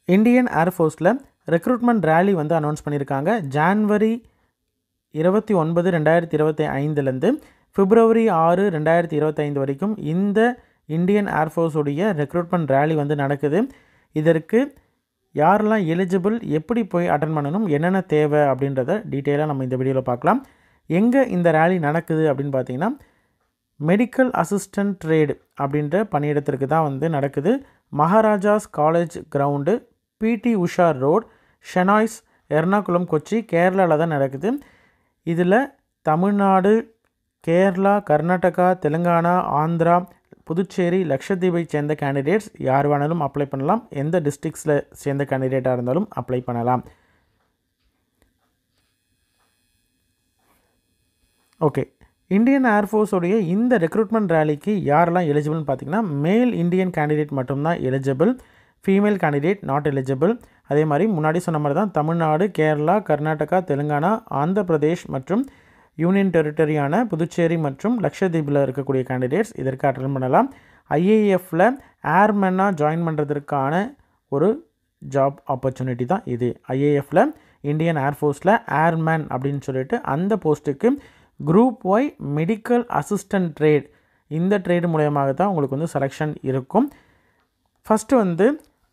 Indian ஏர்ஃபோர்ஸில் recruitment rally வந்து announce பண்ணியிருக்காங்க. January 29, 2025லேருந்து பிப்ரவரி 6, 2025 வரைக்கும் இந்த இந்தியன் ஏர்ஃபோர்ஸுடைய ரெக்ரூட்மெண்ட் ரேலி வந்து நடக்குது. இதற்கு யாரெல்லாம் எலிஜிபிள், எப்படி போய் அட்டன் பண்ணணும், என்னென்ன தேவை அப்படின்றத டீட்டெயிலாக நம்ம இந்த வீடியோவில் பார்க்கலாம். எங்கே இந்த ரேலி நடக்குது அப்படின்னு பார்த்தீங்கன்னா, மெடிக்கல் அசிஸ்டன்ட் ட்ரேடு அப்படின்ற பணியிடத்திற்கு தான் வந்து நடக்குது. மகாராஜாஸ் காலேஜ் கிரவுண்டு, பிடி உஷா ரோட், ஷெனாய்ஸ், எர்ணாகுளம், கொச்சி, கேரளாவில் தான் நடக்குது. இதில் தமிழ்நாடு, கேரளா, கர்நாடகா, தெலுங்கானா, ஆந்திரா, புதுச்சேரி, லக்ஷதீபை சேர்ந்த கேண்டிடேட்ஸ் யார் வேணாலும் அப்ளை பண்ணலாம். எந்த டிஸ்ட்ரிக்ஸில் சேர்ந்த கேண்டிடேட்டாக இருந்தாலும் அப்ளை பண்ணலாம். ஓகே, இந்தியன் ஏர்ஃபோர்ஸோடைய இந்த ரெக்ரூட்மெண்ட் ரேலிக்கு யாரெல்லாம் எலிஜிபிள்னு பார்த்தீங்கன்னா, மேல் இந்தியன் கேண்டிடேட் மட்டும்தான் eligible, female candidate not eligible. அதே மாதிரி முன்னாடி சொன்ன மாதிரி தான் தமிழ்நாடு, கேரளா, கர்நாடகா, தெலுங்கானா, ஆந்திர பிரதேஷ் மற்றும் யூனியன் டெரிட்டரியான புதுச்சேரி மற்றும் லக்ஷதீபில் இருக்கக்கூடிய கேண்டிடேட்ஸ் இதற்கு அட்டன் பண்ணலாம். ஐஏஎஃப்பில் ஏர்மேனாக ஜாயின் பண்ணுறதுக்கான ஒரு ஜாப் ஆப்பர்ச்சுனிட்டி தான் இது. ஐஏஎஃப்பில் இந்தியன் ஏர்ஃபோர்ஸில் ஏர்மேன் அப்படின்னு சொல்லிட்டு அந்த போஸ்ட்டுக்கு group Y medical assistant trade, இந்த ட்ரேடு மூலயமாக தான் உங்களுக்கு வந்து செலெக்ஷன் இருக்கும். ஃபஸ்ட்டு வந்து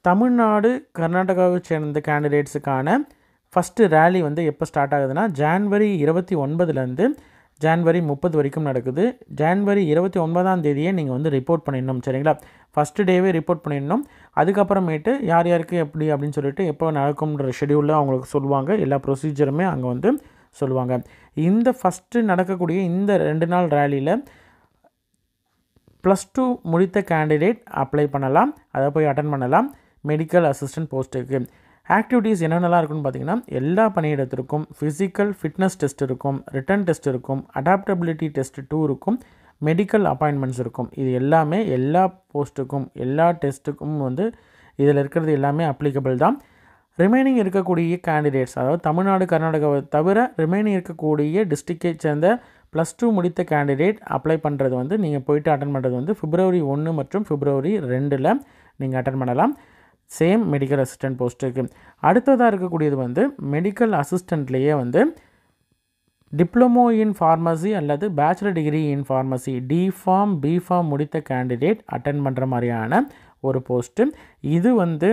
தமிழ்நாடு, கர்நாடகாவை சேர்ந்த கேண்டிடேட்ஸுக்கான ஃபஸ்ட்டு ரேலி வந்து எப்போ ஸ்டார்ட் ஆகுதுன்னா, ஜான்வரி 29லேருந்து ஜான்வரி 30 வரைக்கும் நடக்குது. ஜான்வரி 29ஆம் தேதியே நீங்கள் வந்து ரிப்போர்ட் பண்ணிடணும், சரிங்களா? ஃபஸ்ட்டு டேவே ரிப்போர்ட் பண்ணிடணும். அதுக்கப்புறமேட்டு யார் யாருக்கு எப்படி அப்படின்னு சொல்லிட்டு எப்போ நடக்கும்ன்ற ஷெடியூலில் அவங்களுக்கு சொல்லுவாங்க. எல்லா ப்ரொசீஜருமே அங்கே வந்து சொல்லுவாங்க. இந்த ஃபஸ்ட்டு நடக்கக்கூடிய இந்த 2 நாள் ரேலியில் +2 முடித்த கேண்டிடேட் அப்ளை பண்ணலாம், அதை போய் அட்டன் பண்ணலாம் மெடிக்கல் அசிஸ்டன்ட் போஸ்ட்டுக்கு. ஆக்டிவிட்டீஸ் என்னென்னலாம் இருக்குன்னு பார்த்தீங்கன்னா, எல்லா பணியிடத்திற்கும் ஃபிசிக்கல் ஃபிட்னஸ் டெஸ்ட் இருக்கும், ரிட்டன் டெஸ்ட் இருக்கும், அடாப்டபிலிட்டி டெஸ்ட் 2 இருக்கும், மெடிக்கல் அப்பாயின்மெண்ட்ஸ் இருக்கும். இது எல்லாமே எல்லா போஸ்ட்டுக்கும் எல்லா டெஸ்ட்டுக்கும் வந்து இதில் இருக்கிறது எல்லாமே அப்ளிகபிள் தான். ரிமைனிங் இருக்கக்கூடிய கேண்டிடேட்ஸ், அதாவது தமிழ்நாடு, கர்நாடகாவை தவிர ரிமைனிங் இருக்கக்கூடிய டிஸ்ட்ரிக்டை சேர்ந்த +2 முடித்த கேண்டிடேட் அப்ளை பண்ணுறது வந்து நீங்கள் போயிட்டு அட்டன் பண்ணுறது வந்து பிப்ரவரி 1 மற்றும் பிப்ரவரி 2ல் நீங்கள் அட்டன் பண்ணலாம். சேம் மெடிக்கல் அசிஸ்டன்ட் போஸ்ட்டுக்கு. அடுத்ததாக இருக்கக்கூடியது வந்து மெடிக்கல் அசிஸ்டண்ட்லேயே வந்து டிப்ளமோ இன் ஃபார்மசி அல்லது bachelor degree in pharmacy deform, B Pharm முடித்த கேண்டிடேட் அட்டன் பண்ணுற மாதிரியான ஒரு போஸ்ட்டு. இது வந்து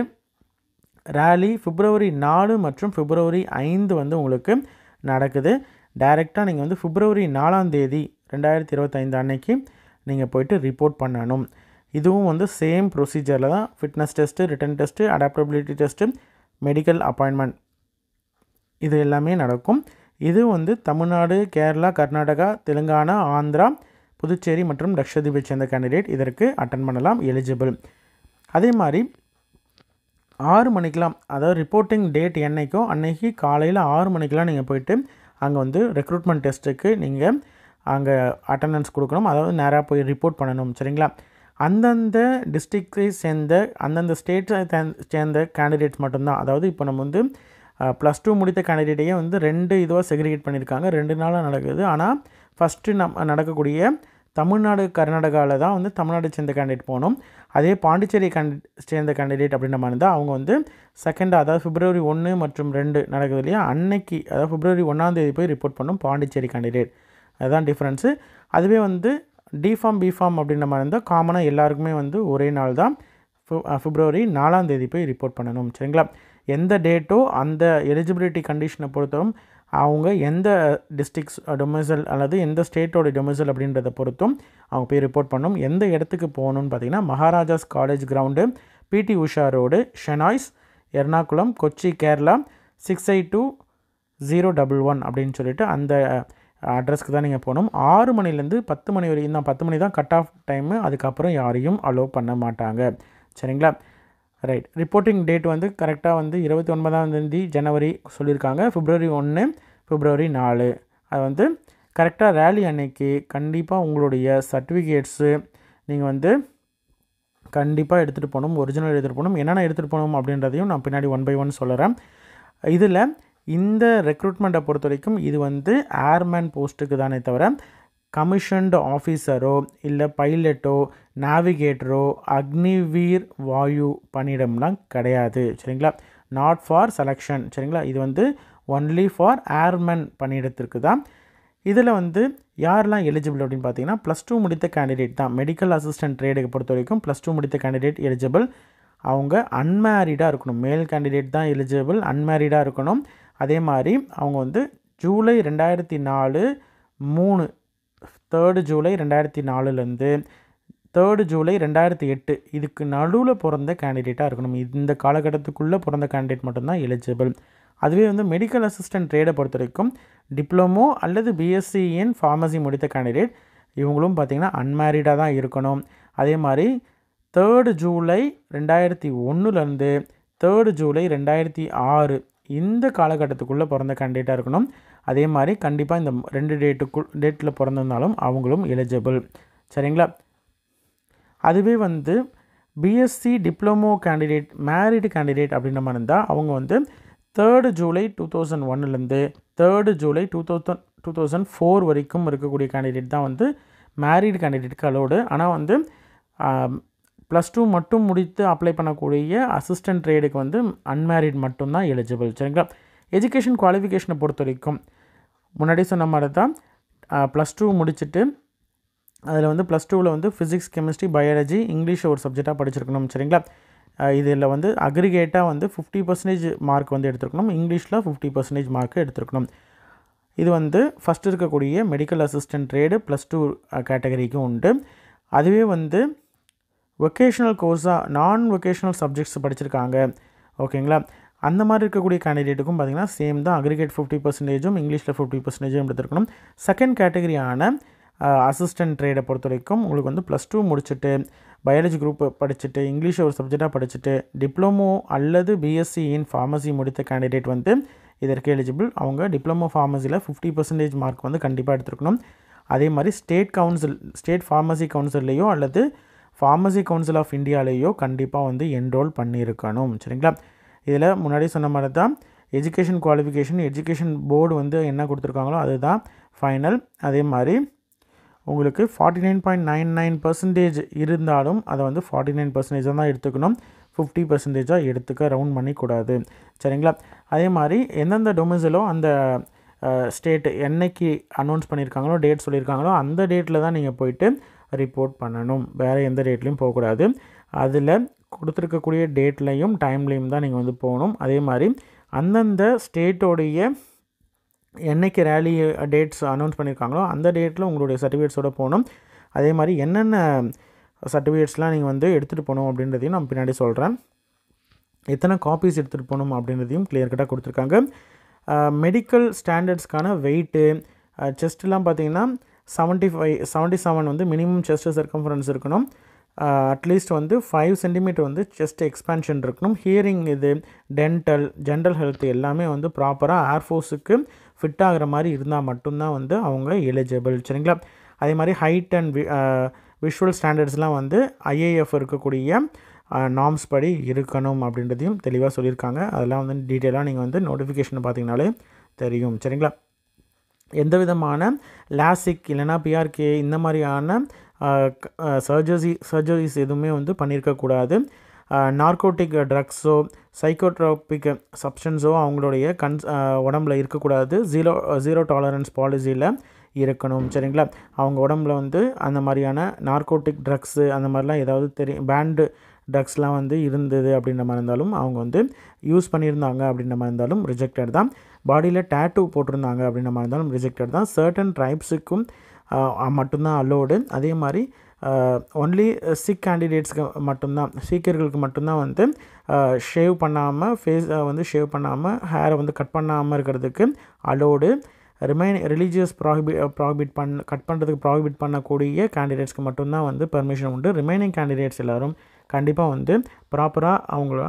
ரேலி பிப்ரவரி 4 மற்றும் பிப்ரவரி 5 வந்து உங்களுக்கு நடக்குது. டைரெக்டாக நீங்கள் வந்து பிப்ரவரி 4ஆம் தேதி 2025 அன்னைக்கு நீங்கள் போய்ட்டு ரிப்போர்ட் பண்ணணும். இதுவும் வந்து சேம் ப்ரொசீஜரில் தான். Fitness test, written test, adaptability test, medical appointment இது எல்லாமே நடக்கும். இது வந்து தமிழ்நாடு, கேரளா, கர்நாடகா, தெலுங்கானா, ஆந்திரா, புதுச்சேரி மற்றும் லக்ஷதீபை சேர்ந்த கேண்டிடேட் இதற்கு அட்டன் பண்ணலாம், எலிஜிபிள். அதே மாதிரி 6 மணிக்கெலாம், அதாவது ரிப்போர்ட்டிங் டேட் என்னைக்கோ அன்னைக்கு காலையில் 6 மணிக்கெலாம் நீங்கள் போய்ட்டு அங்கே வந்து ரெக்ரூட்மெண்ட் டெஸ்ட்டுக்கு நீங்கள் அங்கே அட்டண்டன்ஸ் கொடுக்கணும். அதாவது நேராக போய் ரிப்போர்ட் பண்ணணும், சரிங்களா? அந்தந்த டிஸ்ட்ரிக்டை சேர்ந்த அந்தந்த ஸ்டேட்டை சேர்ந்த கேண்டிடேட்ஸ் மட்டும்தான். அதாவது இப்போ நம்ம வந்து +2 முடித்த கேண்டிடேட்டையே வந்து 2 இதுவாக செக்ரிகேட் பண்ணியிருக்காங்க. 2 நாளாக நடக்குது. ஆனால் ஃபஸ்ட்டு நடக்கக்கூடிய தமிழ்நாடு, கர்நாடகாவில் தான் வந்து தமிழ்நாடு சேர்ந்த கேண்டிடேட் போகணும். அதே பாண்டிச்சேரி சேர்ந்த கேண்டிடேட் அப்படின்ற மாதிரி இருந்தால் அவங்க வந்து செகண்டாக, அதாவது பிப்ரவரி 1 மற்றும் 2 நடக்குது இல்லையா, அன்னைக்கு, அதாவது பிப்ரவரி 1ஆம் தேதி போய் ரிப்போர்ட் பண்ணும் பாண்டிச்சேரி கேண்டிடேட். அதுதான் டிஃப்ரென்ஸு. அதுவே வந்து டிஃபார்ம், பிஃபார்ம் அப்படின்ற மாதிரி இருந்தால் காமனாக எல்லாருக்குமே வந்து ஒரே நாள் தான், பிப்ரவரி 4ஆம் தேதி போய் ரிப்போர்ட் பண்ணணும், சரிங்களா? எந்த டேட்டோ அந்த எலிஜிபிலிட்டி கண்டிஷனை பொறுத்தவரை அவங்க எந்த டிஸ்ட்ரிக்ஸ் டொமிசைல் அல்லது எந்த ஸ்டேட்டோட டொமிசைல் அப்படின்றத பொறுத்தும் அவங்க போய் ரிப்போர்ட் பண்ணணும். எந்த இடத்துக்கு போகணுன்னு பார்த்தீங்கன்னா, மகாராஜாஸ் காலேஜ் கிரவுண்டு, பிடி உஷா ரோடு, ஷெனாய்ஸ், எர்ணாகுளம், கொச்சி, கேரளா 682011 அப்படின்னு சொல்லிட்டு அந்த அட்ரஸ்க்கு தான் நீங்கள் போகணும். 6 மணிலேருந்து 10 மணி வரைக்கும் தான். 10 மணி தான் கட் ஆஃப் டைமு. அதுக்கப்புறம் யாரையும் அலோவ் பண்ண மாட்டாங்க, சரிங்களா? ரைட். ரிப்போர்ட்டிங் டேட் வந்து கரெக்டாக வந்து 29ஆம் தேதி ஜனவரி சொல்லியிருக்காங்க. பிப்ரவரி 1, பிப்ரவரி 4 அது வந்து கரெக்டாக ரேலி அன்னைக்கு கண்டிப்பாக உங்களுடைய சர்டிஃபிகேட்ஸு நீங்கள் வந்து கண்டிப்பாக எடுத்துகிட்டு போகணும், ஒரிஜினல் எடுத்துகிட்டு போகணும். என்னென்ன எடுத்துகிட்டு போகணும் அப்படின்றதையும் நான் பின்னாடி 1 by 1 சொல்கிறேன். இதில் இந்த ரெக்ரூட்மெண்ட்டை பொறுத்த வரைக்கும் இது வந்து ஏர்மேன் போஸ்ட்டுக்கு தானே தவிர கமிஷன்டு ஆஃபீஸரோ இல்லை பைலட்டோ நேவிகேட்டரோ அக்னிவீர் வாயு பணியிடம்லாம் கிடையாது. சரிங்களா, நாட் ஃபார் செலெக்ஷன். சரிங்களா, இது வந்து ஒன்லி ஃபார் ஏர்மேன் பணியிடத்திற்கு தான். இதில் வந்து யாரெல்லாம் எலிஜிபிள் அப்படின்னு பார்த்தீங்கன்னா +2 முடித்த கேண்டிடேட் தான். மெடிக்கல் அசிஸ்டன்ட் ட்ரேடுக்கு பொறுத்த வரைக்கும் +2 முடித்த கேண்டிடேட் எலிஜிபிள். அவங்க அன்மேரிடாக இருக்கணும். மேல் கேண்டிடேட் தான் எலிஜிபிள், அன்மேரிடாக இருக்கணும். அதே மாதிரி அவங்க வந்து ஜூலை 2004 3 ஜூலை 2004லேருந்து 3 ஜூலை 2008 இதுக்கு நடுவில் பிறந்த கேண்டிடேட்டாக இருக்கணும். இந்த காலகட்டத்துக்குள்ளே பிறந்த கேண்டிடேட் மட்டும்தான் எலிஜிபிள். அதுவே வந்து மெடிக்கல் அசிஸ்டன்ட் ட்ரேடை பொறுத்த வரைக்கும் டிப்ளமோ அல்லது பிஎஸ்சி இன் ஃபார்மசி முடித்த கேண்டிடேட் இவங்களும் பார்த்திங்கன்னா அன்மேரிடாக தான் இருக்கணும். அதே மாதிரி 3 ஜூலை 2001லேருந்து 3 ஜூலை 2006 இந்த காலகட்டத்துக்குள்ளே பிறந்த கேண்டிடேட்டாக இருக்கணும். அதே மாதிரி கண்டிப்பாக இந்த 2 டேட்டில் பிறந்திருந்தாலும் அவங்களும் எலிஜிபிள். சரிங்களா, அதுவே வந்து BSc diploma candidate married candidate அப்படின்ற மாதிரி இருந்தால் அவங்க வந்து 3 ஜூலை 2001லேருந்து 3 ஜூலை 2004 வரைக்கும் இருக்கக்கூடிய கேண்டிடேட் தான் வந்து மேரிடு கேண்டிடேட்டுக்கு அலோடு. ஆனால் வந்து +2 மட்டும் முடித்து அப்ளை பண்ணக்கூடிய அசிஸ்டன்ட் ட்ரேடுக்கு வந்து அன்மேரிட் மட்டும்தான் எலிஜிபிள். சரிங்களா, எஜுகேஷன் குவாலிஃபிகேஷனை பொறுத்த வரைக்கும் முன்னாடி சொன்ன மாதிரி தான் +2 முடிச்சுட்டு அதில் வந்து +2ல் வந்து ஃபிசிக்ஸ், கெமிஸ்ட்ரி, பயாலஜி, இங்கிலீஷ் ஒரு சப்ஜெக்டாக படிச்சிருக்கணும். சரிங்களா, இதில் வந்து அக்ரிகேட்டாக வந்து 50% மார்க் வந்து எடுத்துருக்கணும். இங்கிலீஷில் 50% மார்க் எடுத்துருக்கணும். இது வந்து ஃபஸ்ட்டு இருக்கக்கூடிய மெடிக்கல் அசிஸ்டன்ட் ட்ரேடு +2 கேட்டகரிக்கும் உண்டு. அதுவே வந்து வொக்கேஷ்னல் கோர்ஸாக நான் வொக்கேஷ்னல் சப்ஜெக்ட்ஸ் படிச்சிருக்காங்க, ஓகேங்களா, அந்த மாதிரி இருக்கக்கூடிய கேண்டிடேட்டுக்கும் பார்த்திங்கன்னா சேம் தான். அக்ரிகேட் 50%, இங்கிலீஷில் 50% எடுத்துருக்கணும். செகண்ட் கேட்டகரியான அசிஸ்டன்ட் ட்ரேடை பொறுத்த வரைக்கும் உங்களுக்கு வந்து +2 முடிச்சுட்டு பயாலஜி குரூப் படிச்சுட்டு இங்கிலீஷை ஒரு சப்ஜெக்டாக படிச்சுட்டு டிப்ளமோ அல்லது பிஎஸ்சி இன் ஃபார்மசி முடித்த கேண்டிடேட் வந்து இதற்கு எலிஜிபிள். அவங்க டிப்ளமோ ஃபார்மசியில் 50% மார்க் வந்து கண்டிப்பாக எடுத்துருக்கணும். அதே மாதிரி ஸ்டேட் ஃபார்மசி கவுன்சில்லையோ அல்லது ஃபார்மசி கவுன்சில் ஆஃப் இந்தியாலேயோ கண்டிப்பாக வந்து என்ரோல் பண்ணியிருக்கணும். சரிங்களா, இதில் முன்னாடி சொன்ன மாதிரி தான் எஜுகேஷன் குவாலிஃபிகேஷன் எஜுகேஷன் போர்டு வந்து என்ன கொடுத்துருக்காங்களோ அதுதான் ஃபைனல். அதே மாதிரி உங்களுக்கு 49.99% இருந்தாலும் அதை வந்து 49% தான் எடுத்துக்கணும், 50% எடுத்துக்க ரவுண்ட் பண்ணிக்கூடாது. சரிங்களா, அதே மாதிரி எந்தெந்த டொமிசைலோ அந்த ஸ்டேட்டு என்னைக்கு அனௌன்ஸ் பண்ணியிருக்காங்களோ டேட் சொல்லியிருக்காங்களோ அந்த டேட்டில் தான் நீங்கள் போயிட்டு ரிப்போர்ட் பண்ணணும். வேறு எந்த டேட்லையும் போகக்கூடாது. அதில் கொடுத்துருக்கக்கூடிய டேட்லையும் டைம்லையும் தான் நீங்கள் வந்து போகணும். அதே மாதிரி அந்தந்த ஸ்டேட்டோடைய என்னைக்கு ரேலி டேட்ஸ் அனௌன்ஸ் பண்ணியிருக்காங்களோ அந்த டேட்டில் உங்களுடைய சர்டிஃபிகேட்ஸோடு போகணும். அதே மாதிரி என்னென்ன சர்டிஃபிகேட்ஸ்லாம் நீங்கள் வந்து எடுத்துகிட்டு போகணும் அப்படின்றதையும் நான் பின்னாடி சொல்கிறேன். எத்தனை காப்பீஸ் எடுத்துகிட்டு போகணும் அப்படின்றதையும் கிளியர் கட்டாக கொடுத்துருக்காங்க. மெடிக்கல் ஸ்டாண்டர்ட்ஸ்க்கான வெயிட்டு செஸ்ட்லாம் பார்த்தீங்கன்னா 77 வந்து மினிமம் செஸ்ட் சர்க்கம்ஃபரன்ஸ் இருக்கணும். அட்லீஸ்ட் வந்து 5 சென்டிமீட்டர் வந்து செஸ்ட் எக்ஸ்பேன்ஷன் இருக்கணும். ஹியரிங் இது ஜென்ரல் ஹெல்த் எல்லாமே வந்து ப்ராப்பராக ஏர்ஃபோர்ஸுக்கு ஃபிட் ஆகிற மாதிரி இருந்தால் மட்டும்தான் வந்து அவங்க எலிஜிபிள். சரிங்களா, அதே மாதிரி ஹைட் அண்ட் விஷுவல் ஸ்டாண்டர்ட்ஸ்லாம் வந்து ஐஏஎஃப் இருக்கக்கூடிய நார்ம்ஸ் படி இருக்கணும் அப்படின்றதையும் தெளிவாக சொல்லியிருக்காங்க. அதெல்லாம் வந்து டீட்டெயிலாக நீங்கள் வந்து நோட்டிஃபிகேஷனை பார்த்தீங்கனாலே தெரியும். சரிங்களா, எந்த விதமான லாசிக் இல்லைனா பிஆர்கே இந்த மாதிரியான சர்ஜரிஸ் எதுவுமே வந்து பண்ணியிருக்கக்கூடாது. நார்கோட்டிக் ட்ரக்ஸோ சைக்கோட்ரோபிக் சப்ஸ்டன்ஸோ அவங்களுடைய உடம்புல இருக்கக்கூடாது. ஜீரோ டாலரன்ஸ் பாலிசியில் இருக்கணும். சரிங்களா, அவங்க உடம்புல வந்து அந்த மாதிரியான நார்கோட்டிக் ட்ரக்ஸு அந்த மாதிரிலாம் ஏதாவது பேண்டு ட்ரக்ஸ்லாம் வந்து இருந்தது அப்படின்ற மாதிரி இருந்தாலும் அவங்க வந்து யூஸ் பண்ணியிருந்தாங்க அப்படின்ற மாதிரி இருந்தாலும் ரிஜெக்டட் தான். பாடியில் டேட்டூ போட்டிருந்தாங்க அப்படின்ற மாதிரி இருந்தாலும் ரிஜெக்டட் தான். சர்டன் ட்ரைப்ஸுக்கும் மட்டும்தான் அலோடு. அதே மாதிரி ஒன்லி சிக் கேண்டிடேட்ஸ்க்கு மட்டும்தான், சீக்கியர்களுக்கு மட்டும்தான் வந்து ஷேவ் பண்ணாமல் ஃபேஸை வந்து ஷேவ் பண்ணாமல் ஹேரை வந்து கட் பண்ணாமல் இருக்கிறதுக்கு அலோடு. ரிலீஜியஸ் கட் பண்ணுறதுக்கு ப்ராஹிபிட் பண்ணக்கூடிய கேண்டிடேட்ஸ்க்கு மட்டும்தான் வந்து பெர்மிஷன் உண்டு. ரிமைனிங் கேண்டிடேட்ஸ் எல்லோரும் கண்டிப்பாக வந்து ப்ராப்பராக அவங்கள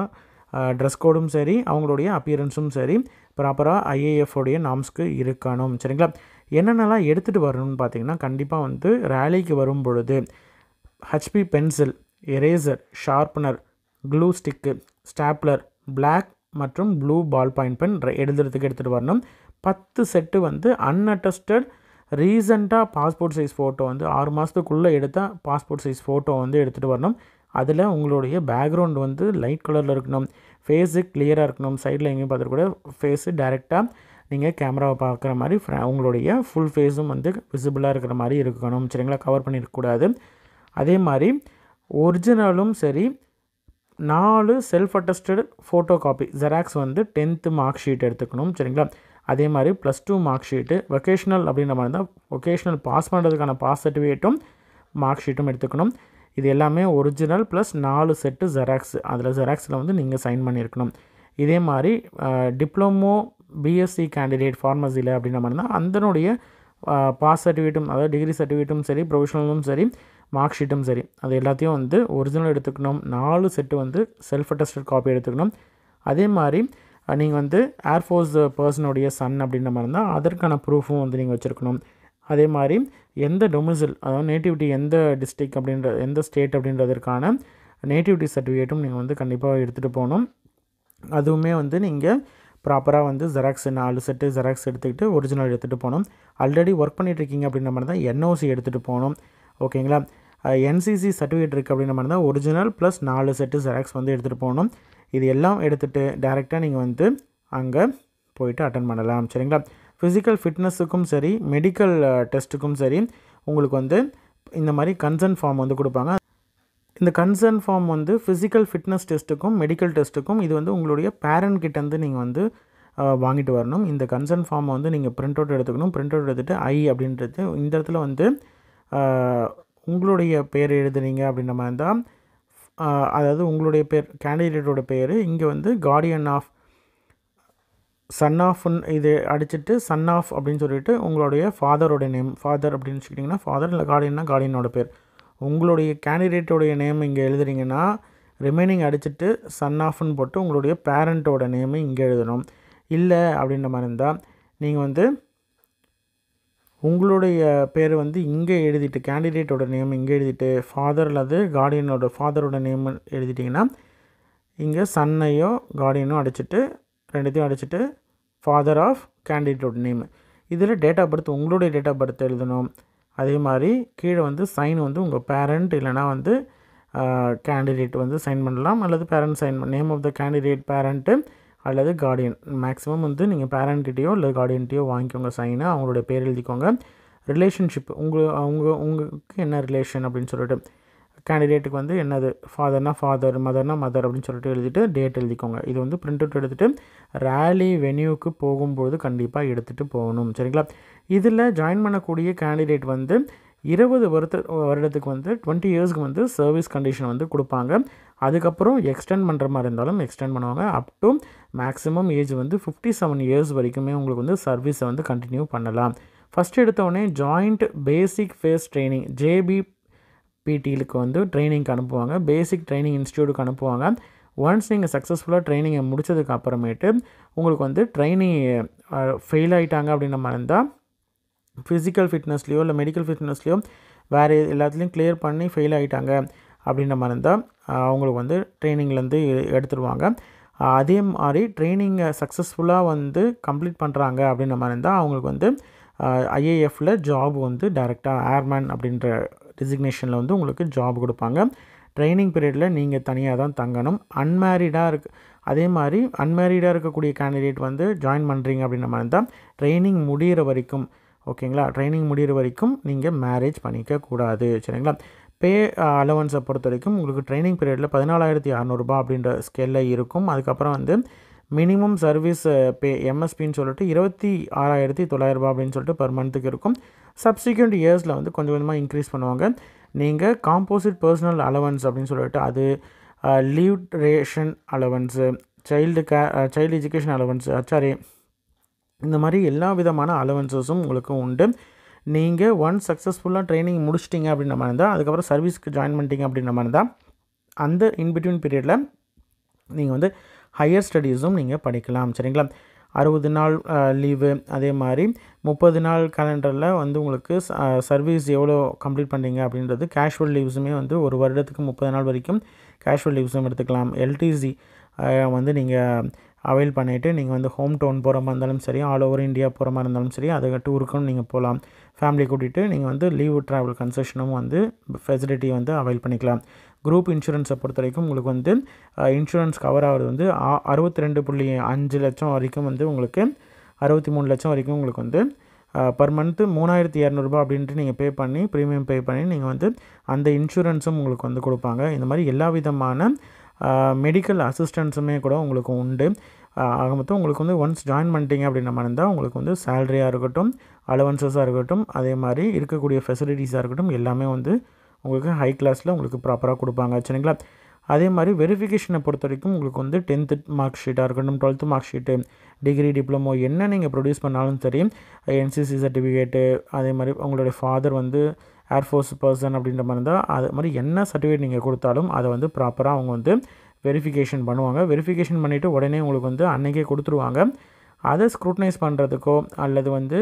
ட்ரெஸ் கோடும் சரி அவங்களுடைய அப்பியரன்ஸும் சரி ப்ராப்பராக ஐஏஎஃப்ஓடைய நார்ம்ஸ்க்கு இருக்கணும். சரிங்களா, என்னென்னலாம் எடுத்துகிட்டு வரணும்னு பார்த்தீங்கன்னா கண்டிப்பாக வந்து ரேலிக்கு வரும் பொழுது HB pencil, eraser, sharpener, glue stick, stapler, black மற்றும் ப்ளூ பால் பாயிண்ட் பென் எழுதுறதுக்கு எடுத்துகிட்டு வரணும். 10 செட்டு வந்து அன்அட்டஸ்டட் ரீசெண்டாக பாஸ்போர்ட் சைஸ் ஃபோட்டோ வந்து 6 மாதத்துக்குள்ளே எடுத்தால் பாஸ்போர்ட் சைஸ் ஃபோட்டோ வந்து எடுத்துகிட்டு வரணும். அதில் உங்களுடைய பேக்ரவுண்ட் வந்து லைட் கலரில் இருக்கணும், ஃபேஸு கிளியராக இருக்கணும். சைடில் எங்கேயும் பார்த்துட்டு கூட ஃபேஸு டைரெக்டாக நீங்கள் கேமராவை பார்க்குற மாதிரி உங்களுடைய ஃபுல் ஃபேஸும் வந்து விசிபிளாக இருக்கிற மாதிரி இருக்கணும். சரிங்களா, கவர் பண்ணியிருக்கக்கூடாது. அதே மாதிரி ஒரிஜினலும் சரி 4 self attested photo copy xerox வந்து 10th மார்க் ஷீட் எடுத்துக்கணும். சரிங்களா, அதே மாதிரி +2 மார்க் ஷீட்டு, வொகேஷ்னல் அப்படின்ற மாதிரி தான் வொகேஷ்னல் பாஸ் பண்ணுறதுக்கான பாஸ் சர்டிஃபிகேட்டும் மார்க் ஷீட்டும் எடுத்துக்கணும். இது எல்லாமே ஒரிஜினல் ப்ளஸ் 4 செட்டு ஜெராக்ஸ். அதில் ஜெராக்ஸில் வந்து நீங்கள் சைன் பண்ணியிருக்கணும். இதே மாதிரி டிப்ளமோ பிஎஸ்சி கேண்டிடேட் ஃபார்மசியில் அப்படின்ற மாதிரி தான் அதனுடைய பாஸ் சர்டிஃபிகேட்டும், அதாவது டிகிரி சர்டிஃபிகேட்டும் சரி, ப்ரொஃபஷனலும் சரி, மார்க் ஷீட்டும் சரி, அது எல்லாத்தையும் வந்து ஒரிஜினல் எடுத்துக்கணும். 4 செட்டு வந்து செல்ஃப் அட்டஸ்டட் காப்பி எடுத்துக்கணும். அதே மாதிரி நீங்கள் வந்து ஏர்ஃபோர்ஸ் பர்சனுடைய சன் அப்படின்ற மாதிரி இருந்தால் அதற்கான ப்ரூஃபும் வந்து நீங்கள் வச்சுருக்கணும். அதே மாதிரி எந்த டொமிசில், அதாவது நேட்டிவிட்டி எந்த டிஸ்ட்ரிக் அப்படின்ற எந்த ஸ்டேட் அப்படின்றதற்கான நேட்டிவிட்டி சர்டிஃபிகேட்டும் நீங்கள் வந்து கண்டிப்பாக எடுத்துகிட்டு போகணும். அதுவுமே வந்து நீங்கள் ப்ராப்பராக வந்து ஜெராக்ஸ் 4 செட்டு ஜெராக்ஸ் எடுத்துக்கிட்டு ஒரிஜினல் எடுத்துகிட்டு போகணும். ஆல்ரெடி ஒர்க் பண்ணிகிட்ருக்கீங்க அப்படின்ற மாதிரி தான் என்ஓசி எடுத்துகிட்டு போகணும். ஓகேங்களா, என்சிசி சர்டிஃபிகேட் இருக்குது அப்படின்ற மாதிரி தான் ஒரிஜினல் ப்ளஸ் 4 செட்டு ஜெராக்ஸ் வந்து எடுத்துகிட்டு போகணும். இது எல்லாம் எடுத்துகிட்டு டேரெக்டாக நீங்கள் வந்து அங்கே போயிட்டு அட்டன் பண்ணலாம். சரிங்களா, ஃபிசிக்கல் ஃபிட்னஸுக்கும் சரி, மெடிக்கல் டெஸ்ட்டுக்கும் சரி உங்களுக்கு வந்து இந்த மாதிரி கன்சர்ன் ஃபார்ம் வந்து கொடுப்பாங்க. இந்த கன்சர்ன் ஃபார்ம் வந்து ஃபிசிக்கல் ஃபிட்னஸ் டெஸ்ட்டுக்கும் மெடிக்கல் டெஸ்ட்டுக்கும் இது வந்து உங்களுடைய பேரண்ட் கிட்டேருந்து நீங்கள் வந்து வாங்கிட்டு வரணும். இந்த கன்சர்ன் ஃபார்மை வந்து நீங்கள் பிரிண்ட் அவுட் எடுத்துக்கணும். பிரிண்ட் அவுட் எடுத்துகிட்டு அப்படின்றது இந்த இடத்துல வந்து உங்களுடைய பேர் எழுதுனீங்க அப்படின்ற மாதிரி தான், அதாவது உங்களுடைய பேர் கேண்டிடேட்டோட பேர் இங்கே வந்து கார்டியன் ஆஃப் சன் ஆஃப்னு இது அடிச்சுட்டு சன் ஆஃப் அப்படின்னு சொல்லிட்டு உங்களுடைய ஃபாதரோட நேம், ஃபாதர் அப்படின்னு வச்சுக்கிட்டிங்கன்னா ஃபாதர், இல்லை கார்டியன்னா கார்டியனோட பேர். உங்களுடைய கேண்டிடேட்டோடைய நேம் இங்கே எழுதுறீங்கன்னா ரிமைனிங் அடிச்சுட்டு சன் ஆஃப்னு போட்டு உங்களுடைய பேரண்ட்டோட நேமை இங்கே எழுதணும். இல்லை அப்படின்ற மாதிரி இருந்தால் நீங்கள் வந்து உங்களுடைய பேர் வந்து இங்கே எழுதிட்டு கேண்டிடேட்டோட நேம் இங்கே எழுதிட்டு ஃபாதர் அல்லது கார்டியனோட ஃபாதரோட நேம் எழுதிட்டிங்கன்னா இங்கே சன்னையோ கார்டியனோ அடிச்சுட்டு ரெண்டுத்தையும் அடிச்சுட்டு ஃபாதர் ஆஃப் கேண்டிடேட்டோட நேம். இதில் டேட் ஆஃப் பர்த் உங்களுடைய டேட் ஆஃப் பர்த் எழுதணும். அதே மாதிரி கீழே வந்து சைன் வந்து உங்கள் பேரண்ட் இல்லைனா வந்து கேண்டிடேட் வந்து சைன் பண்ணலாம், அல்லது parent sign name of the candidate parent அல்லது கார்டியன். மேக்ஸிமம் வந்து நீங்கள் பேரண்ட்கிட்டையோ இல்லை கார்டியன்கிட்டையோ வாங்கிக்கோங்க சைனை, அவங்களோட பேர் எழுதிக்கோங்க. ரிலேஷன்ஷிப் உங்களுக்கு என்ன ரிலேஷன் அப்படின்னு சொல்லிட்டு கேண்டிடேட்டுக்கு வந்து என்னது ஃபாதர்னா ஃபாதர், மதர்னா மதர் அப்படின்னு சொல்லிட்டு எழுதிட்டு டேட் எழுதிக்கோங்க. இது வந்து பிரிண்ட் அவுட் எடுத்துகிட்டு ரேலி வென்யூக்கு போகும்போது கண்டிப்பாக எடுத்துகிட்டு போகணும். சரிங்களா, இதில் ஜாயின் பண்ணக்கூடிய கேண்டிடேட் வந்து 20 வருடத்துக்கு வந்து 20 இயர்ஸ்க்கு வந்து சர்வீஸ் கண்டிஷன் வந்து கொடுப்பாங்க. அதுக்கப்புறம் எக்ஸ்டெண்ட் பண்ணுற மாதிரி இருந்தாலும் எக்ஸ்டெண்ட் பண்ணுவாங்க. அப் டு மேக்ஸிமம் ஏஜ் வந்து 57 இயர்ஸ் வரைக்குமே உங்களுக்கு வந்து சர்வீஸை வந்து கண்டினியூ பண்ணலாம். ஃபஸ்ட் எடுத்தோடனே ஜாயிண்ட் பேசிக் ஃபேஸ் ட்ரைனிங் JBPTக்கு வந்து ட்ரைனிங்க்கு அனுப்புவாங்க, பேசிக் ட்ரைனிங் இன்ஸ்டியூட்டுக்கு அனுப்புவாங்க. ஒன்ஸ் நீங்கள் சக்ஸஸ்ஃபுல்லாக ட்ரைனிங்கை முடித்ததுக்கு அப்புறமேட்டு உங்களுக்கு வந்து ட்ரைனிங் ஃபெயில் ஆகிட்டாங்க அப்படின்ற மாதிரி இருந்தால் ஃபிசிக்கல் ஃபிட்னஸ்லையோ இல்லை மெடிக்கல் ஃபிட்னஸ்லையோ வேறு எல்லாத்துலேயும் கிளியர் பண்ணி ஃபெயில் ஆகிட்டாங்க அப்படின்ற மாதிரி இருந்தால் அவங்களுக்கு வந்து ட்ரைனிங்லேருந்து எடுத்துருவாங்க. அதே மாதிரி ட்ரைனிங்கை சக்ஸஸ்ஃபுல்லாக வந்து கம்ப்ளீட் பண்ணுறாங்க அப்படின்ற மாதிரி இருந்தால் அவங்களுக்கு வந்து IAFல ஜாப் வந்து டைரெக்டாக ஏர்மேன் அப்படின்ற டிசிக்னேஷனில் வந்து உங்களுக்கு ஜாப் கொடுப்பாங்க. ட்ரைனிங் பீரியடில் நீங்கள் தனியாக தான் தங்கணும். அதே மாதிரி அன்மேரிடாக இருக்கக்கூடிய கேண்டிடேட் வந்து ஜாயின் பண்ணுறீங்க அப்படின்ற மாதிரி இருந்தால் ட்ரைனிங் முடிகிற வரைக்கும், ஓகேங்களா, ட்ரைனிங் முடிகிற வரைக்கும் நீங்கள் மேரேஜ் பண்ணிக்கக்கூடாது. சரிங்களா, பே அலவன்ஸை பொறுத்த வரைக்கும் உங்களுக்கு ட்ரைனிங் பீரியடில் 14,600 ரூபாய் அப்படின்ற ஸ்கேலில் இருக்கும். அதுக்கப்புறம் வந்து மினிமம் சர்வீஸ் பே MSPன்னு சொல்லிட்டு 26,900 ரூபாய் அப்படின்னு சொல்லிட்டு பர் மந்த்துக்கு இருக்கும். சப்சிக்வெண்ட் இயர்ஸில் வந்து கொஞ்சம் கொஞ்சமாக இன்க்ரீஸ் பண்ணுவாங்க. நீங்கள் காம்போசிட் பர்சனல் அலவன்ஸ் அப்படின்னு சொல்லிட்டு அது leave ration allowance, child education allowance, HRA, இந்த மாதிரி எல்லா விதமான அலவன்ஸஸும் உங்களுக்கு உண்டு. நீங்கள் ஒன்ஸ் சக்ஸஸ்ஃபுல்லாக ட்ரைனிங் முடிச்சிட்டிங்க அப்படின்ற மாதிரி இருந்தால் அதுக்கப்புறம் சர்வீஸ்க்கு ஜாயின் பண்ணிட்டீங்க அப்படின்ற மாதிரி இருந்தால் அந்த இன்பிட்வீன் பீரியடில் நீங்கள் வந்து ஹையர் ஸ்டடீஸும் நீங்கள் படிக்கலாம். சரிங்களா, 60 நாள் லீவு, அதே மாதிரி 30 நாள் கேலண்டரில் வந்து உங்களுக்கு சர்வீஸ் எவ்வளோ கம்ப்ளீட் பண்ணுறீங்க அப்படின்றது. கேஷுவல் லீவ்ஸுமே வந்து ஒரு வருடத்துக்கு 30 நாள் வரைக்கும் கேஷுவல் லீவ்ஸும் எடுத்துக்கலாம். LTC வந்து நீங்கள் அவைல் பண்ணிவிட்டு நீங்கள் வந்து ஹோம் டவுன் போகிற மாதிரி இருந்தாலும் சரி, ஆல் ஓவர் இந்தியா போகிற மாதிரி இருந்தாலும் சரி, அது டூருக்கும் நீங்கள் போகலாம். ஃபேமிலி கூட்டிகிட்டு நீங்கள் வந்து லீவ் ட்ராவல் கன்செஷனும் வந்து ஃபெசிலிட்டி வந்து அவைல் பண்ணிக்கலாம். குரூப் இன்சூரன்ஸை பொறுத்த வரைக்கும் உங்களுக்கு வந்து இன்சூரன்ஸ் கவர் ஆகிறது வந்து 62.5 லட்சம் வரைக்கும் வந்து உங்களுக்கு 63 லட்சம் வரைக்கும் உங்களுக்கு வந்து பர் மந்த்து 3200 அப்படின்ட்டு நீங்கள் பே பண்ணி ப்ரீமியம் பே பண்ணி நீங்கள் வந்து அந்த இன்சூரன்ஸும் உங்களுக்கு வந்து கொடுப்பாங்க. இந்த மாதிரி எல்லா விதமான மெடிக்கல் அசிஸ்டன்ஸுமே கூட உங்களுக்கு உண்டு. ஆக மொத்தம் உங்களுக்கு வந்து ஒன்ஸ் ஜாயின் பண்ணிட்டீங்க அப்படின்ற மாதிரி இருந்தால் உங்களுக்கு வந்து சேலரியாக இருக்கட்டும், அலவன்சஸாக இருக்கட்டும், அதே மாதிரி இருக்கக்கூடிய ஃபெசிலிட்டிஸாக இருக்கட்டும், எல்லாமே வந்து உங்களுக்கு ஹை கிளாஸில் உங்களுக்கு ப்ராப்பராக கொடுப்பாங்க. சரிங்களா? அதே மாதிரி வெரிஃபிகேஷனை பொறுத்த வரைக்கும் உங்களுக்கு வந்து 10th மார்க் ஷீட்டாக இருக்கட்டும், 12th mark sheet, degree, diploma என்ன நீங்கள் ப்ரொடியூஸ் பண்ணாலும் சரி, என்சிசி சர்டிஃபிகேட்டு, அதே மாதிரி உங்களுடைய ஃபாதர் வந்து ஏர்ஃபோர்ஸ் பர்சன் அப்படின்ற மாதிரி இருந்தால் அது மாதிரி என்ன சர்டிஃபிகேட் நீங்கள் கொடுத்தாலும் அதை வந்து ப்ராப்பராக அவங்க வந்து வெரிஃபிகேஷன் பண்ணுவாங்க. வெரிஃபிகேஷன் பண்ணிவிட்டு உடனே உங்களுக்கு வந்து அன்றைக்கே கொடுத்துருவாங்க. அதை ஸ்க்ரூட்டனைஸ் பண்ணுறதுக்கோ அல்லது வந்து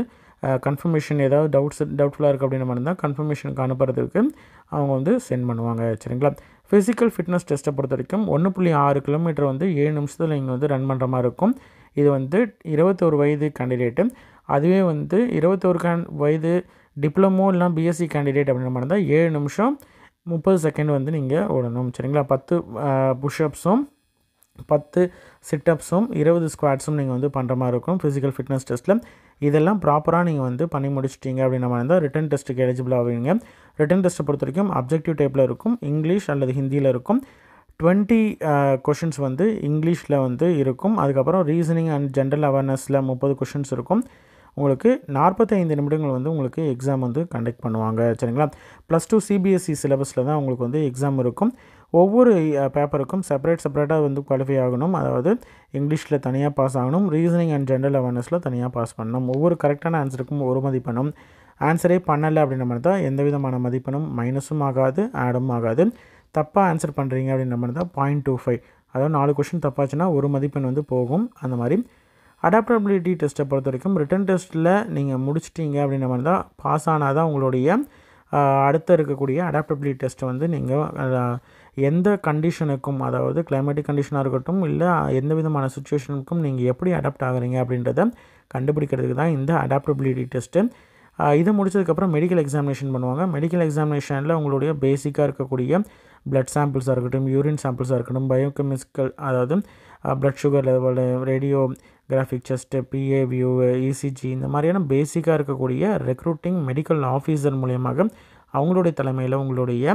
கன்ஃபர்மேஷன் ஏதாவது டவுட்ஃபுல்லாக இருக்குது அப்படின்ற மாதிரி இருந்தால் கன்ஃபர்மேஷனுக்கு அனுப்புறதுக்கு அவங்க வந்து சென்ட் பண்ணுவாங்க. சரிங்களா? ஃபிசிக்கல் ஃபிட்னஸ் டெஸ்ட்டை பொறுத்த வரைக்கும் 1.6 கிலோமீட்டர் வந்து 7 நிமிஷத்தில் நீங்கள் வந்து ரன் பண்ணுற மாதிரி இருக்கும். இது வந்து 21 வயது கேண்டிடேட்டு. அதுவே வந்து 21 வயது டிப்ளமோ இல்லைனா பிஎஸ்சி கேண்டிடேட் அப்படின்ற மாதிரி இருந்தால் 7 நிமிஷம் 30 செகண்ட் வந்து நீங்கள் ஓடணும். சரிங்களா? 10 புஷ்அப்ஸும் 10 சிட்டப்ஸும் 20 ஸ்குவாட்ஸும் நீங்கள் வந்து பண்ணுற மாதிரி இருக்கும் ஃபிசிக்கல் ஃபிட்னஸ் டெஸ்ட்டில். இதெல்லாம் ப்ராப்பராக நீங்கள் வந்து பண்ணி முடிச்சிட்டிங்க அப்படின்ற மாதிரி இருந்தால் ரிட்டன் டெஸ்ட்டுக்கு எலிஜிபிள் ஆவீங்க. ரிட்டன் டெஸ்ட்டை பொறுத்த வரைக்கும் அப்ஜெக்டிவ் டைப்பில் இருக்கும், இங்கிலீஷ் அல்லது ஹிந்தியில் இருக்கும். 20 கொஷின்ஸ் வந்து இங்கிலீஷில் வந்து இருக்கும். அதுக்கப்புறம் ரீசனிங் அண்ட் ஜென்ரல் அவேர்னஸில் 30 கொஷின்ஸ் இருக்கும். உங்களுக்கு 45 நிமிடங்கள் வந்து உங்களுக்கு எக்ஸாம் வந்து கண்டக்ட் பண்ணுவாங்க. சரிங்களா? +2 சிபிஎஸ்சி சிலபஸில் தான் உங்களுக்கு வந்து எக்ஸாம் இருக்கும். ஒவ்வொரு பேப்பருக்கும் செப்பரேட்டாக வந்து குவாலிஃபை ஆகணும். அதாவது இங்கிலீஷில் தனியாக பாஸ் ஆகணும், ரீசனிங் அண்ட் ஜென்ரல் அவேர்னஸில் தனியாக பாஸ் பண்ணணும். ஒவ்வொரு கரெக்டான ஆன்சருக்கும் 1 மதிப்பெண்ணும், ஆன்சரே பண்ணலை அப்படின்ற மாதிரி தான் எந்த விதமான மதிப்பெண்ணும் மைனஸும் ஆகாது, ஆடும் ஆகாது. தப்பாக ஆன்சர் பண்ணுறீங்க அப்படின்ற மாதிரி தான் 0.25, அதாவது 4 கொஷின் தப்பாச்சுன்னா 1 மதிப்பெண் வந்து போகும். அந்த மாதிரி அடாப்டபிலிட்டி டெஸ்ட்டை பொறுத்த வரைக்கும் ரிட்டன் டெஸ்ட்டில் நீங்கள் முடிச்சிட்டிங்க அப்படின்ற மாதிரி தான் பாஸ் ஆனால் தான் உங்களுடைய அடுத்து இருக்கக்கூடிய அடாப்டபிலிட்டி டெஸ்ட்டை வந்து நீங்கள் எந்த கண்டிஷனுக்கும், அதாவது கிளைமேட்டிக் கண்டிஷனாக இருக்கட்டும் இல்லை எந்த விதமான சுச்சுவேஷனுக்கும் நீங்கள் எப்படி அடாப்ட் ஆகுறீங்க அப்படின்றத கண்டுபிடிக்கிறதுக்கு தான் இந்த அடாப்டபிலிட்டி டெஸ்ட்டு. இதை முடிச்சதுக்கப்புறம் மெடிக்கல் எக்ஸாமினேஷன் பண்ணுவாங்க. மெடிக்கல் எக்ஸாமினேஷனில் உங்களுடைய பேசிக்காக இருக்கக்கூடிய பிளட் சாம்பிள்ஸாக இருக்கட்டும், யூரின் சாம்பிள்ஸாக இருக்கட்டும், பயோகெமிக்கல் அதாவது blood sugar level, radiographic chest, PA view, ECG இந்த மாதிரியான பேசிக்காக இருக்கக்கூடிய ரெக்ரூட்டிங் மெடிக்கல் ஆஃபீஸர் மூலியமாக அவங்களுடைய தலைமையில் உங்களுடைய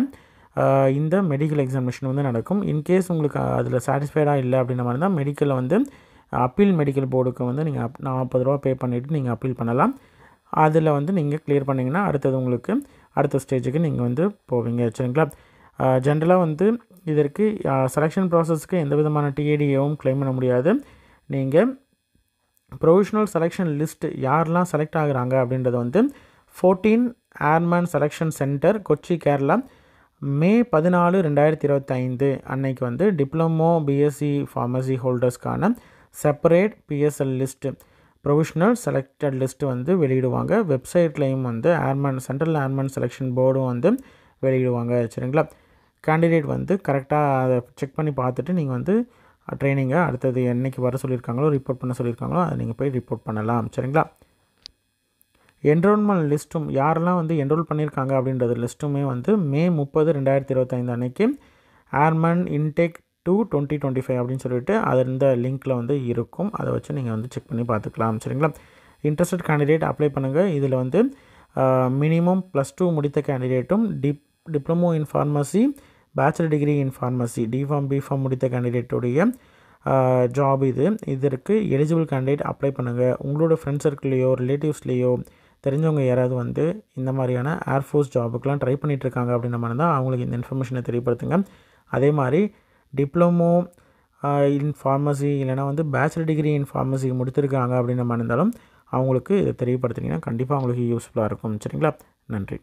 இந்த மெடிக்கல் எக்ஸாமினேஷன் வந்து நடக்கும். இன்கேஸ் உங்களுக்கு அதில் சாட்டிஸ்ஃபைடாக இல்லை அப்படின்ற மாதிரி தான் மெடிக்கலில் வந்து அப்பீல் மெடிக்கல் போர்டுக்கு வந்து நீங்கள் 40 ரூபா பே பண்ணிவிட்டு நீங்கள் அப்பீல் பண்ணலாம். அதில் வந்து நீங்கள் கிளியர் பண்ணிங்கன்னா அடுத்தது உங்களுக்கு அடுத்த ஸ்டேஜுக்கு நீங்கள் வந்து போவீங்க. சரிங்களா? ஜென்ரலாக வந்து இதற்கு செலெக்ஷன் ப்ராசஸ்க்கு எந்த விதமான டிஏடிஏவும் கிளைம் பண்ண முடியாது. நீங்கள் ப்ரொவிஷனல் செலெக்ஷன் லிஸ்ட் யாரெல்லாம் செலக்ட் ஆகுறாங்க அப்படின்றத வந்து 14 airman selection centre, Kochi, Kerala, May 14, 2025 அன்னைக்கு வந்து டிப்ளமோ பிஎஸ்சி ஃபார்மசி ஹோல்டர்ஸ்க்கான separate PSL list, provisional selected list வந்து வெளியிடுவாங்க. வெப்சைட்லேயும் வந்து சென்ட்ரல் ஏர்மேன் செலெக்ஷன் போர்டும் வந்து வெளியிடுவாங்க. சரிங்களா? கேண்டிடேட் வந்து கரெக்டாக அதை செக் பண்ணி பார்த்துட்டு நீங்கள் வந்து ட்ரைனிங்கை அடுத்தது என்றைக்கு வர சொல்லியிருக்காங்களோ, ரிப்போர்ட் பண்ண சொல்லியிருக்காங்களோ அதை நீங்கள் போய் ரிப்போர்ட் பண்ணலாம். சரிங்களா? என்ரோல்மெண்ட் லிஸ்ட்டும் யாரெல்லாம் வந்து என்ரோல் பண்ணியிருக்காங்க அப்படின்றது லிஸ்ட்டுமே வந்து May 30, 2025 அன்றைக்கி ஏர்மேன் இன்டேக் 2 2025 அப்படின்னு சொல்லிட்டு அது இந்த லிங்க்கில் வந்து இருக்கும். அதை வச்சு நீங்கள் வந்து செக் பண்ணி பார்த்துக்கலாம். சரிங்களா? இன்ட்ரெஸ்டட் கேண்டிடேட் அப்ளை பண்ணுங்கள். இதில் வந்து மினிமம் +2 முடித்த கேண்டிடேட்டும் diploma in pharmacy, bachelor degree in pharmacy, deform B Pharm முடித்த கேண்டிடேட்டுடைய ஜாப் இதற்கு எலிஜிபிள் கேண்டிடேட் அப்ளை பண்ணுங்கள். உங்களோட ஃப்ரெண்ட் சர்க்கிள்லேயோ ரிலேட்டிவ்ஸ்லேயோ தெரிஞ்சவங்க யாராவது வந்து இந்த மாதிரியான ஏர்ஃபோர்ஸ் ஜாபுக்கெலாம் ட்ரை பண்ணிகிட்ருக்காங்க அப்படின்ற மாதிரி தான் அவங்களுக்கு இந்த இன்ஃபர்மேஷனை தெரியப்படுத்துங்க. அதே மாதிரி டிப்ளமோ இன் ஃபார்மசி இல்லைனா வந்து பேச்சுலர் டிகிரி இன் ஃபார்மசி முடித்திருக்காங்க அப்படின்ற மாதிரி இருந்தாலும் அவங்களுக்கு இதை தெரியப்படுத்துனீங்கன்னா கண்டிப்பாக அவங்களுக்கு யூஸ்ஃபுல்லாக இருக்கும். சரிங்களா? நன்றி.